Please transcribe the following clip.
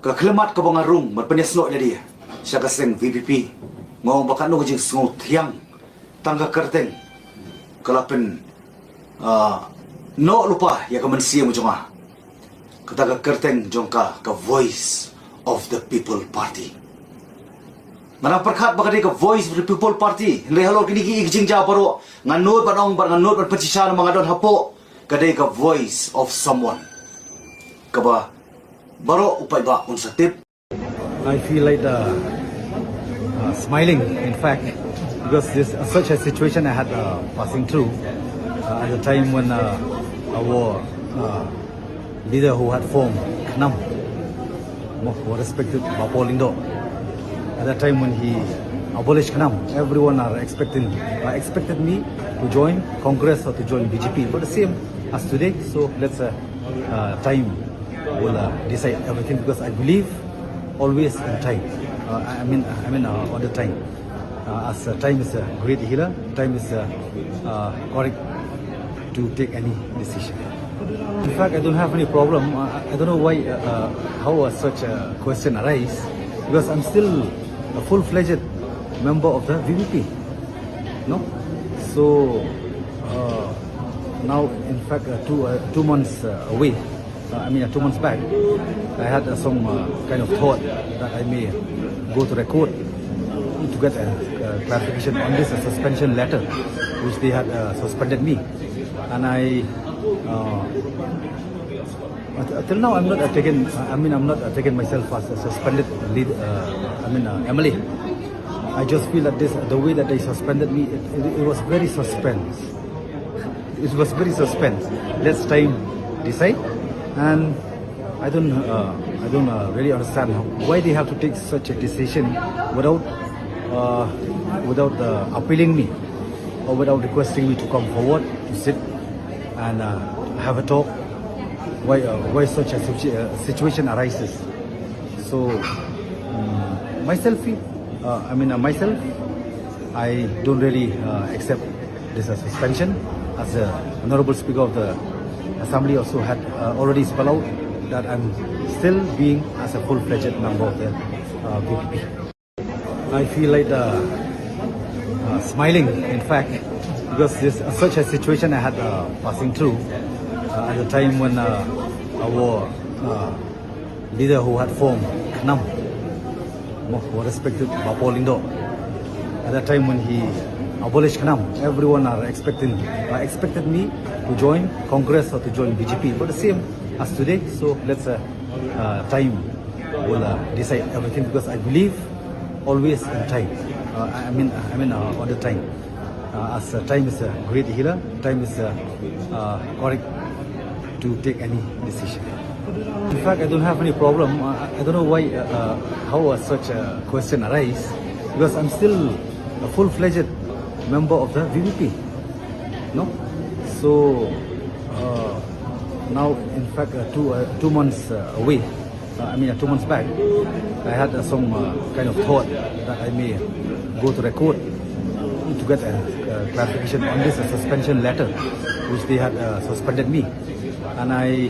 Kaklemat ka mga room, magpanyasno na dia. Siya kasing VPP. Ngawang baka no kajing sungot hiyang. Tangga kerteng. Kalapin, no lupa ya kamansiya mo dyan. Kataga kerteng dyan ka voice of the people party. Manapagkat baka di ka voice of the people party. Hindi halo kiniki ikjing dyan paro. Nganod pa nong nganod pa pansisya ng mga doon hapo. Kaday ka voice of someone. Kaba, baro upay ba kung sa tip? I feel like smiling, in fact, because this such a situation I had passing through at the time when our leader who had formed NAM, who respected Bapo Lindo, at that time when he abolished NAM, everyone expected me to join Congress or to join BJP, but the same as today. So let's time will decide everything, because I believe always in time. I mean all the time. As time is a great healer, time is correct to take any decision. In fact, I don't have any problem. I don't know why, how such a question arises, because I'm still a full-fledged member of the VVP. No, so now, in fact, 2 months away. 2 months back, I had some kind of thought that I may go to the court to get a clarification on this suspension letter, which they had suspended me. And I, till now, I'm not taken. I'm not taking myself as a suspended lead. MLA. I just feel that the way that they suspended me, it was very suspense. It was very suspense. Let's time decide. And I don't really understand why they have to take such a decision without appealing me or without requesting me to come forward to sit and have a talk. Why such a situation arises? So myself, I don't really accept this suspension, as the Honorable Speaker of the Assembly also had already spelled out that I'm still being as a full-fledged member of the PPP. I feel like smiling, in fact, because this such a situation I had passing through at the time when our leader who had formed NAM, who respected Bapo Lindo, at that time when he abolished NAM, everyone expected me to join Congress or to join BJP, but the same as today. So let's time will decide everything, because I believe always in time. All the time. As time is a great healer, time is correct to take any decision. In fact, I don't have any problem. I don't know why, how such a question arises, because I'm still a full-fledged member of the VVP. No, so now, in fact, 2 months away. 2 months back, I had some kind of thought that I may go to the court to get a clarification on this suspension letter, which they had suspended me. And I